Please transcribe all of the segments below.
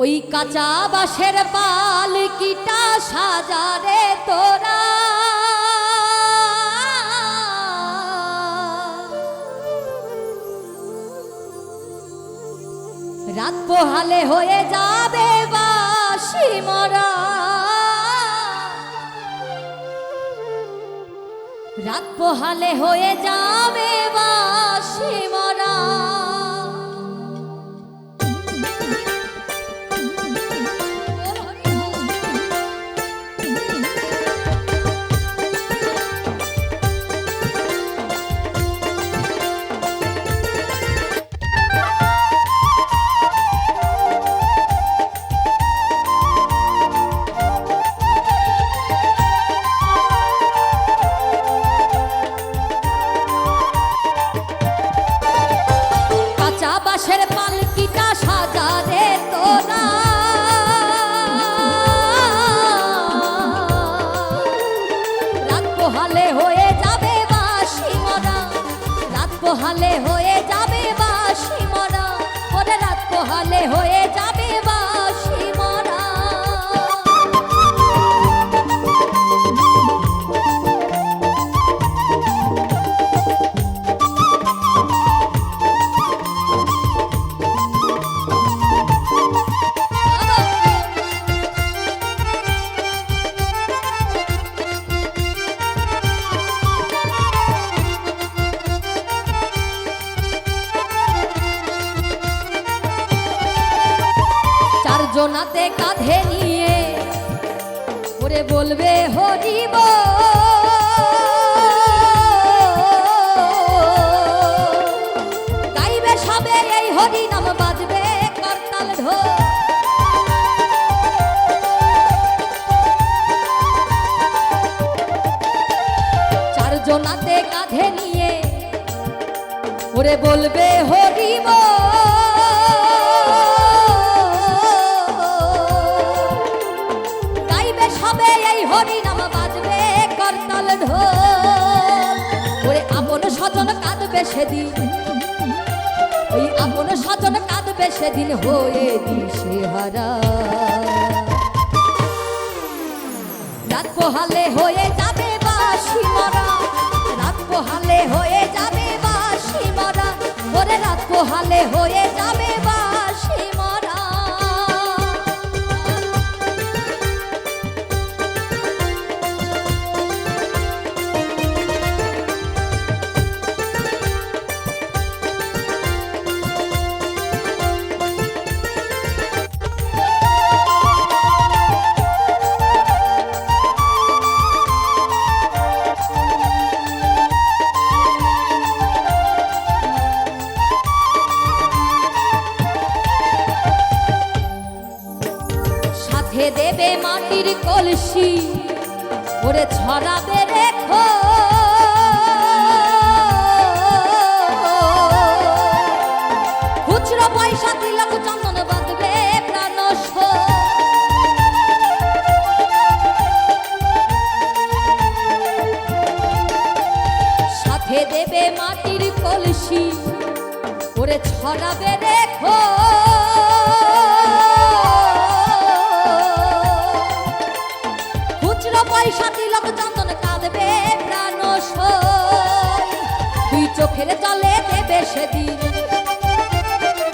ওই কাঁচা বাঁশের পালকিটা সাজারে তোরা, রাত পোহালে হয়ে যাবে বাঁশি মরা, রাত পোহালে হয়ে যাবে বাঁশি মরা। বাঁশের পালকিটা সাজারে তোরা, রাত পোহালে হয়ে যাবে বাঁশি মরা, রাত পোহালে হয়ে যাবে বাঁশি মরা, ওরে রাত পোহালে হয়ে যাবে বাঁশি মরা। জোনাতে কাঁধে নিয়ে ওরে বলবে হরিব, গাইবে সবে এই হরি নাম, বাজবে করতাল ঢোল। চার জোনাতে কাঁধে নিয়ে ওরে বলবে হরিব, সবে এই হরি নাম, বাজবে করতাল ঢোল। ওরে আপন স্বজন কাঁদবে সেদিন, ওই আপন স্বজন কাঁদবে সেদিন হয়ে দিশেহারা। রাত পোহালে হয়ে যাবে বাঁশি মরা, রাত পোহালে হয়ে যাবে বাঁশি মরা, ওরে রাত পোহালে হয়ে যাবে বাঁশি মরা। দেবে মাটির কলসি ওরে ছড়াবে রেখো, খুচরো পয়সা তিলক চন্দন বাঁধবে প্রাণস। সাথে দেবে মাটির কলসি ওরে ছড়াবে রেখো, পয়সা তিলক চন্দন কাঁদবে প্রাণস। দুই চোখের জলে দেবে সেদিন,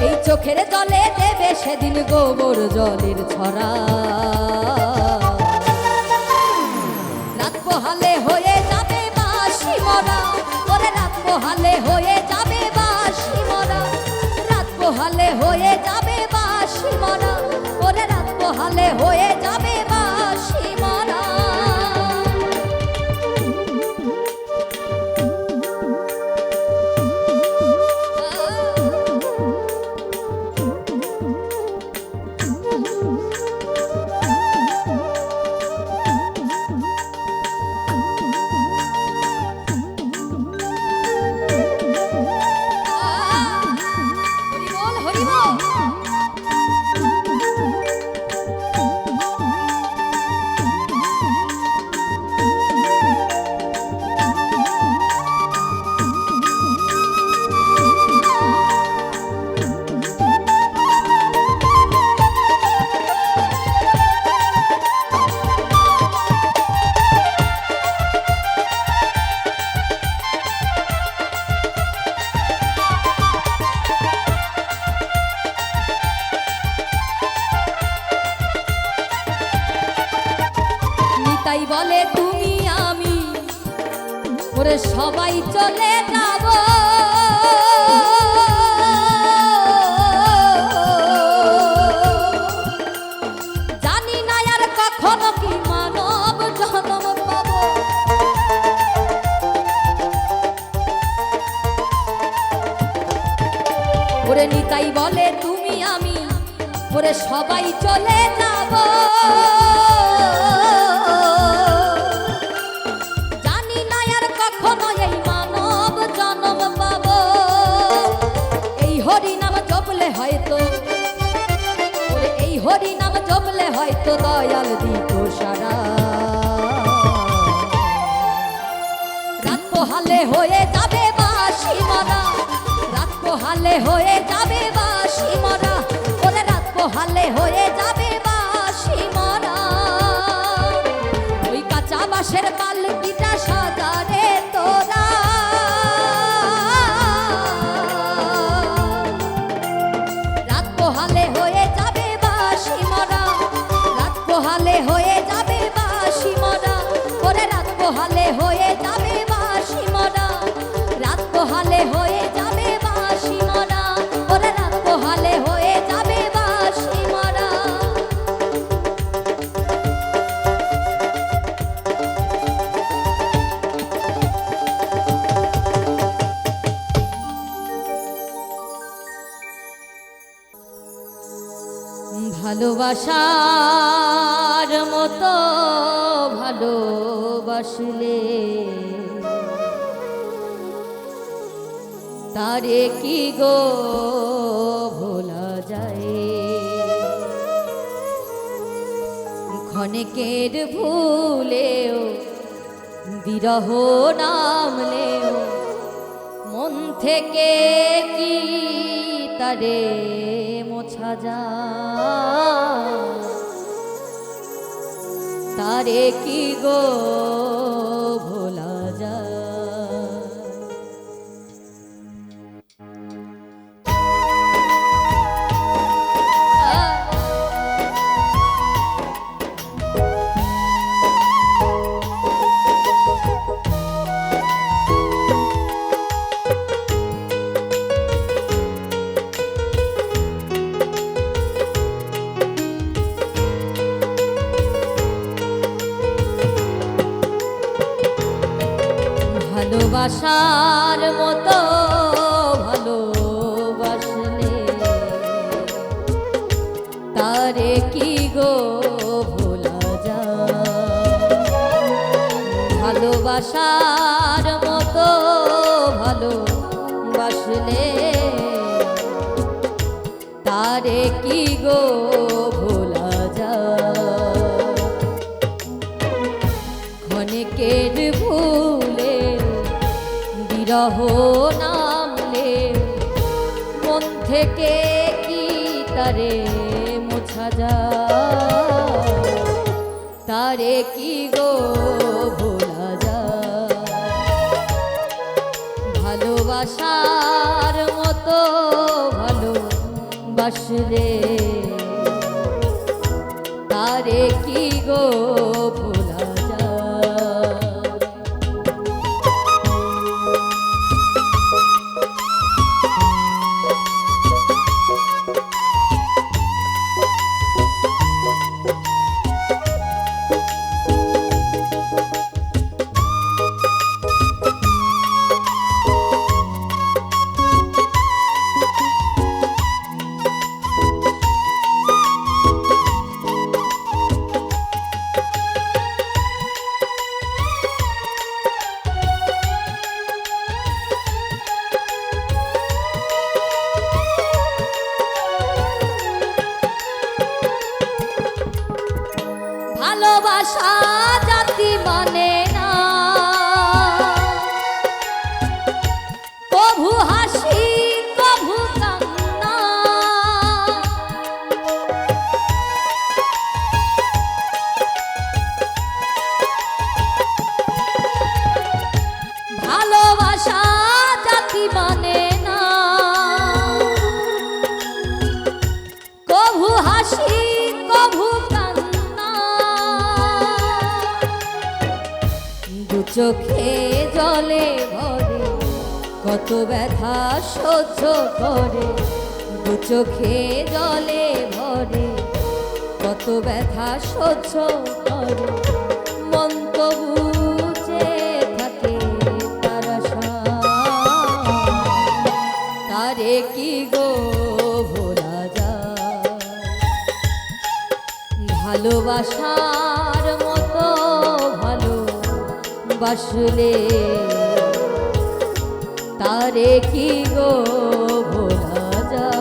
এই চোখের জলে দেবে সেদিন গোবর জলের ছড়া। রাত পোহালে হয়ে যাবে বাঁশি মরা, ওরে রাত পোহালে হয়ে যাবে বাঁশি মরা, রাত পোহালে হয়ে যাবে বাঁশি মরা, ওরে রাত পোহালে হয়ে যাবে বাঁশি মরা। বলে তুমি আমি ওরে সবাই চলে যাব জানি না আর কখনো কি মানব জন্ম পাবো ওরে নিতাই বলে তুমি আমি ওরে সবাই চলে যাব জানি না আর কখনো এই মানব জন্ম পাবো এই হরি নাম জপলে হয়তো ওরে এই হরি নাম জপলে হয়তো দয়াল দিত সারা রাত পোহালে হয়ে যাবে বাঁশি মরা রাত পোহালে হয়ে যাবে বাঁশি মরা ওরে রাত পোহালে হয়ে যাবে বাঁশি মরা ওই কাঁচা বাঁশের পালকিটা সাজারে তোরা রাত পোহালে হয়ে যাবে বাঁশি মরা রাত পোহালে হয়ে যাবে বাঁশি মরা ওরে রাত পোহালে হয়ে যাবে বাঁশি মরা রাত পোহালে হয়ে যাবে বাঁশি মরা ওরে রাত পোহালে হয়ে যাবে বাঁশি মরা ভালোবাসার মতো ভালোবাসলে তারে কি গো ভোলা যায় ক্ষণিকের ভুলেও বিরহ নামলেও মন থেকে কি তারে মোছা যায় তারে কি গো ভোলা যায় ভালোবাসার মতো ভালোবাসলে তারে কি গো ভোলা যায় ভালোবাসার মতো ভালোবাসলে তারে কি গো ভোলা যায় ক্ষণিকের ভুলে বিরহ নামলে মন থেকে কি তারে মোছা যায় তারে কি গো ভোলা যায় ভালোবাসার মতো ভালোবাসলে তারে কি গো ভোলা যায় ভালোবাসা জাতি মানে না কভু হাসি কভু কান্না ভালোবাসা জাতি মানে না কভু হাসি কভু চোখে জলে ভরে কত ব্যথা সহ্য করে, দু চোখে জলে ভরে কত ব্যথা সহ্য করে, মন তবু চেয়ে থাকে তার আশায়, তারে কি গো ভোলা যায়। ভালোবাসার মতো ভালোবাসলে তারে কি গো ভোলা যায়।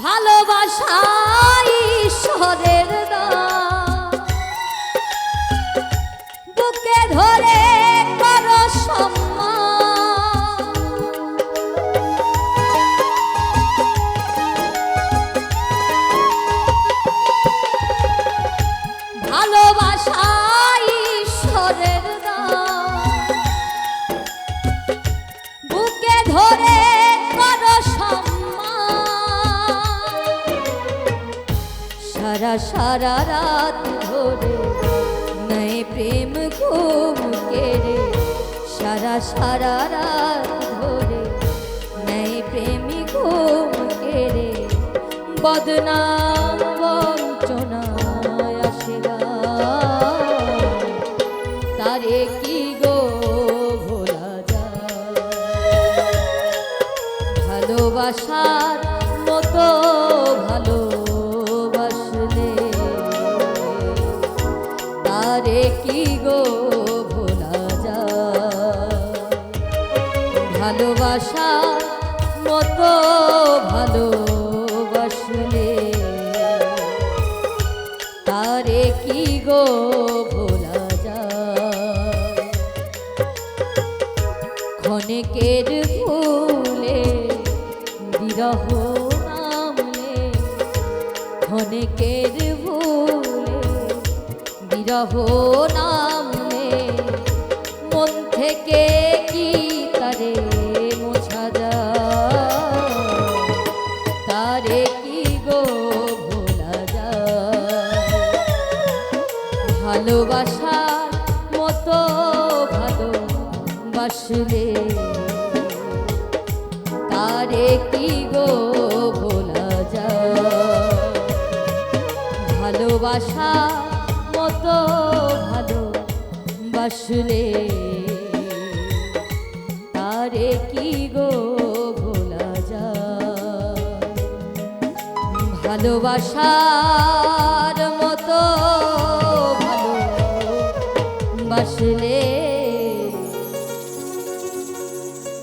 ভালোবাসা ঈশ্বরের দান, বুকে ধরে করো সম্মান। ভালোবাসা ঈশ্বরের দান, বুকে ধরে করো সারা সারা রাত ধরে নয় প্রেম ঘুম কেড়ে, সারা সারা রাত ধরে নয় প্রেমী ঘুম কেড়ে, বদনাম বঞ্চনায় আসে তারে কি গো ভোলা যায়। ভালোবাসার মতো ভালো তারে কি গো ভোলা যায়। ভালোবাসার মতো ভালোবাসলে তারে কি গো ভোলা যায়। ক্ষণিকের ভুলে বিরহ নামলে, ক্ষণিকের ভুলে বিরহ নামলে, মন থেকে কি তারে মোছা যায়। তারে কি গো ভোলা যায়। ভালোবাসার মতো ভালোবাসলে তারে কি গো ভোলা যায়। ভালোবাসা মতো ভালোবাসলে তারে কি গো ভোলা যায়। ভালোবাসার মতো ভালোবাসলে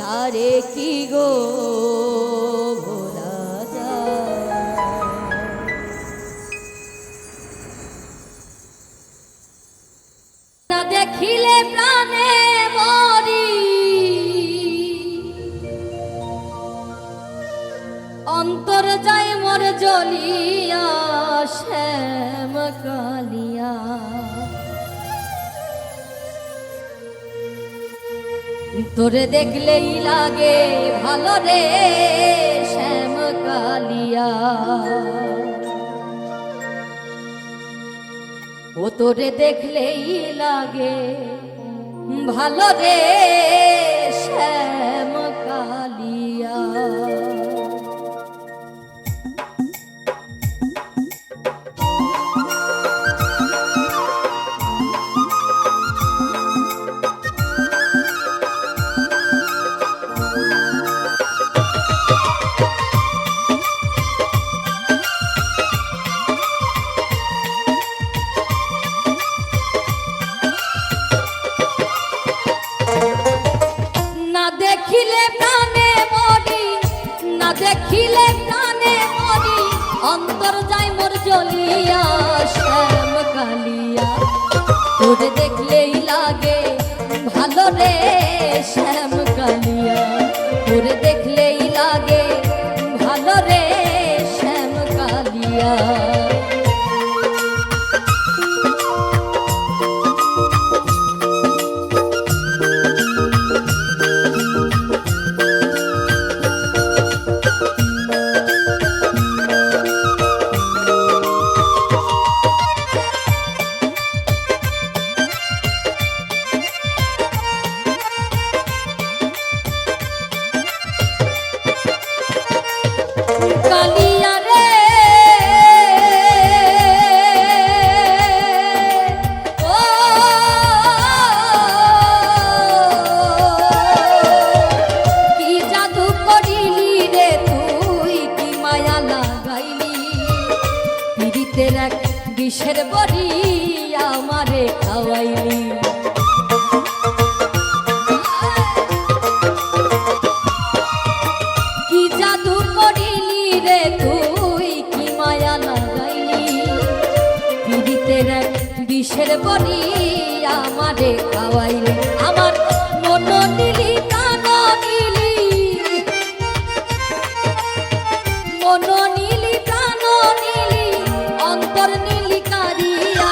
তারে কি গো ভোলা যায়। না দেখিলে প্রাণে মরি, অন্তর যায় মোর জ্বলিয়া শ্যাম কালিয়া। তোরে দেখলেই লাগে ভালো রে শ্যাম কালিয়া। ও তোরে দেখলেই লাগে ভালো রে শ্যাম কালিয়া। কালিয়া তোরে দেখলেই লাগে ভালো রে শ্যাম কালিয়া তোরে দেখলেই লাগে ভালো রে শ্যাম কালিয়া কালিয়া রে ও কি জাদু করিলি রে তুই কি মায়া লাগাইলি পীড়িতের এক বিষের বড়ি আমারে খাওয়াইলি কি জাদু করিলি রে তুই কি মায়া লাগাইলি পীড়িতের এক বিষের বড়ি আমারে খাওয়াইলি আমার মন নিলি প্রাণ নিলি মন নিলি প্রাণ নিলি অন্তর নিলি কারিয়া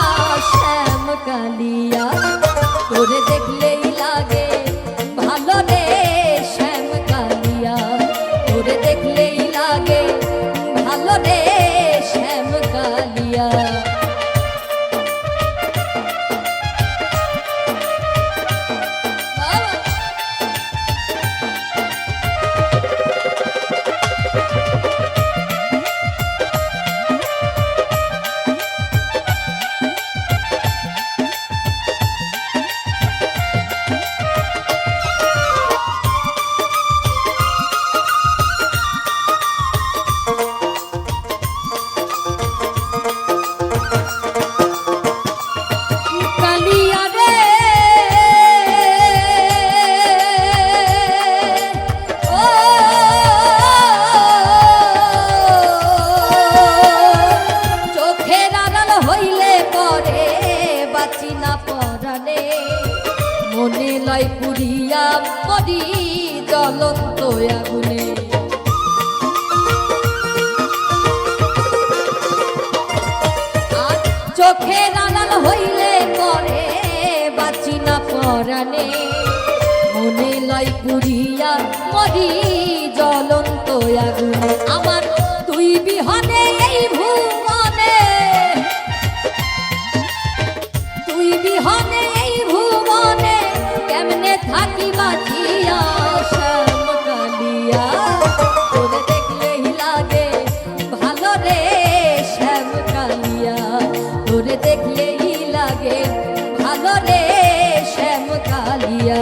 শ্যাম কালিয়া তোরে দেখলেই লাগে ভালো রে শ্যাম কালিয়া তোরে দেখলেই লাগে ভালো রে শ্যাম কালিয়া কালিয়া রে ও চোখের আড়াল হইলে পরে বাঁচি না পরানে মনে লয় পুরিয়া মরি জ্বলন্ত আগুনে চোখের আড়াল হইলে পরে বাঁচি না পরানে মনে লয় পুরিয়া মরি জ্বলন্ত আগুনে আমার তুই বিহনে এই ভুবনে তুই বিহনে এই ভুবনে কেমনে থাকি বাঁচিয়া শ্যাম কালিয়া তোরে দেখলেই লাগে ভালো রে শ্যাম কালিয়া তোরে দেখলেই লাগে ভালো রে শ্যাম কালিয়া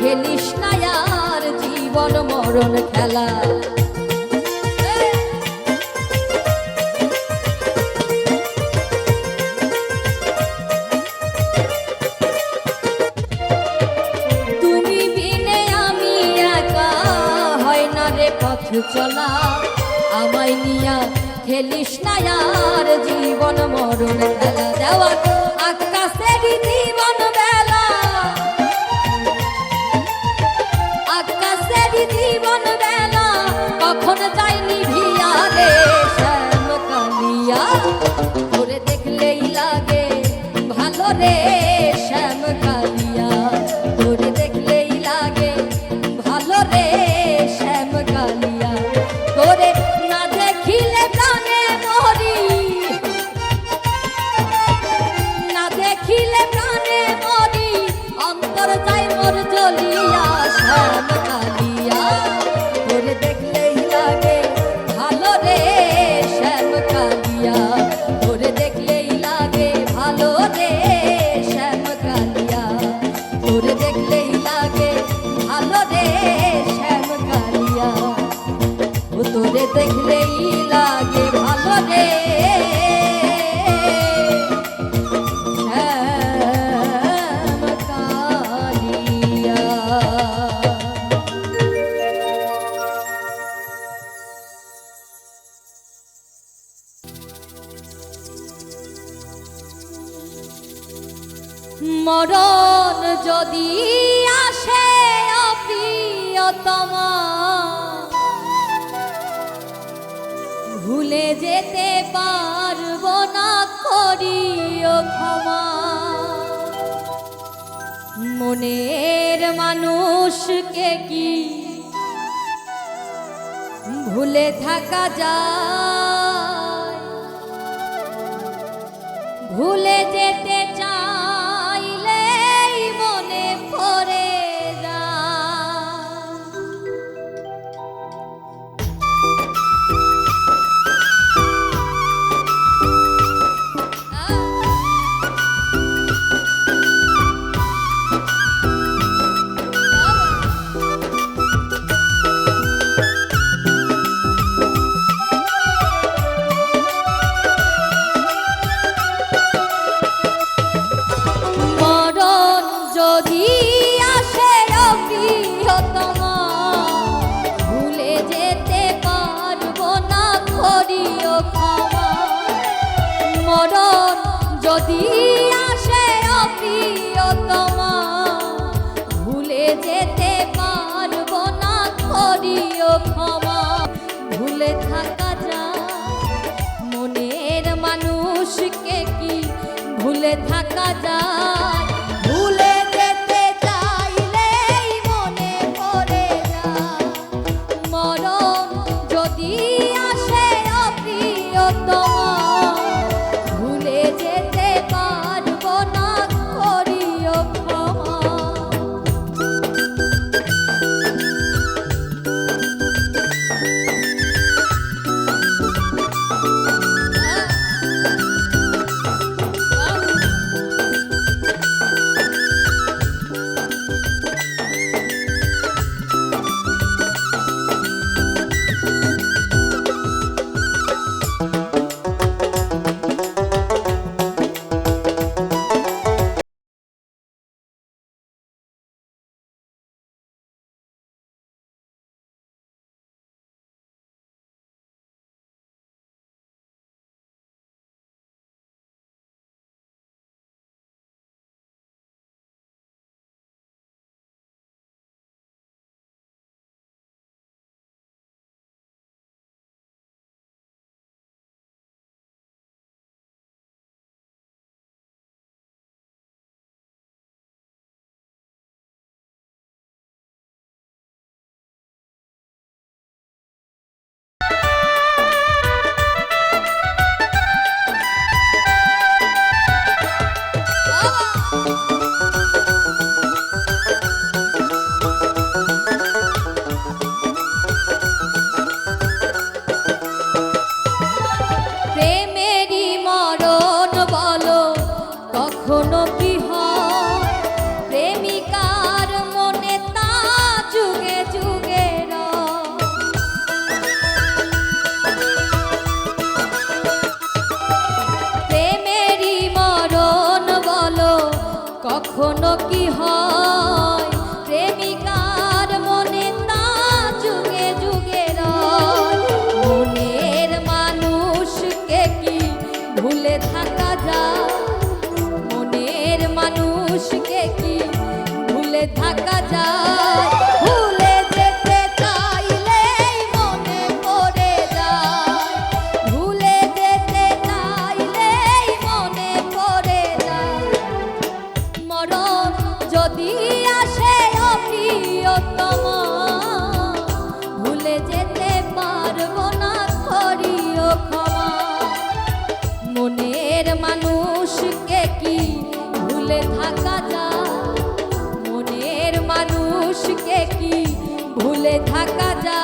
খেলিস না আর জীবন মরণ খেলা। তুমি বিনে আমি একা, হয় না রে পথ চলা। আমায় নিয়া খেলিস না আর জীবন মরণ খেলা দেওয়া আকাশেরই জীবন বেলা আকাশেরই জীবন বেলা কখন যায়নি ভিয়া রে শ্যাম কালিয়া তোরে দেখলেই লাগে ভালো রে শ্যাম কালিয়া তোরে দেখলেই লাগে ভালো রে শ্যাম কালিয়া তোরে না দেখিলে প্রাণে মরি না দেখিলে প্রাণে মরি অন্তর যায় মোর জ্বলিয়া শ্যাম কালিয়া তোরে দেখলেই লাগে ভালো রে শ্যাম কালিয়া তোরে দেখলেই লাগে ভালো রে শ্যাম কালিয়া তোরে দেখলেই লাগে ভালো রে শ্যাম কালিয়া ও তোরে দেখলেই লাগে ভালো রে শ্যাম কালিয়া। মরণ যদি আসে অপ্রিয়তমা ভুলে যেতে পারবো না করিও ক্ষমা মনের মানুষকে কি ভুলে থাকা যায় ভুলে যেতে চাইলেই মনে পড়ে যায় মরণ যদি আসে অপ্রিয়তমা ভুলে যেতে পারবো না করিও ক্ষমা মরণ যদি আসে অপ্রিয়তমা ভুলে যেতে পারবো না করিও ক্ষমা ভুলে থাকা যায় মনের মানুষকে কি ভুলে থাকা যায় ভুলে যেতে চাইলেই মনে পড়ে যায় মরণ যদি আসে অপ্রিয়তমা ভুলে যেতে পারবো না করিও ক্ষমা থাকা যায়, মনের মানুষকে কি ভুলে থাকা যায়?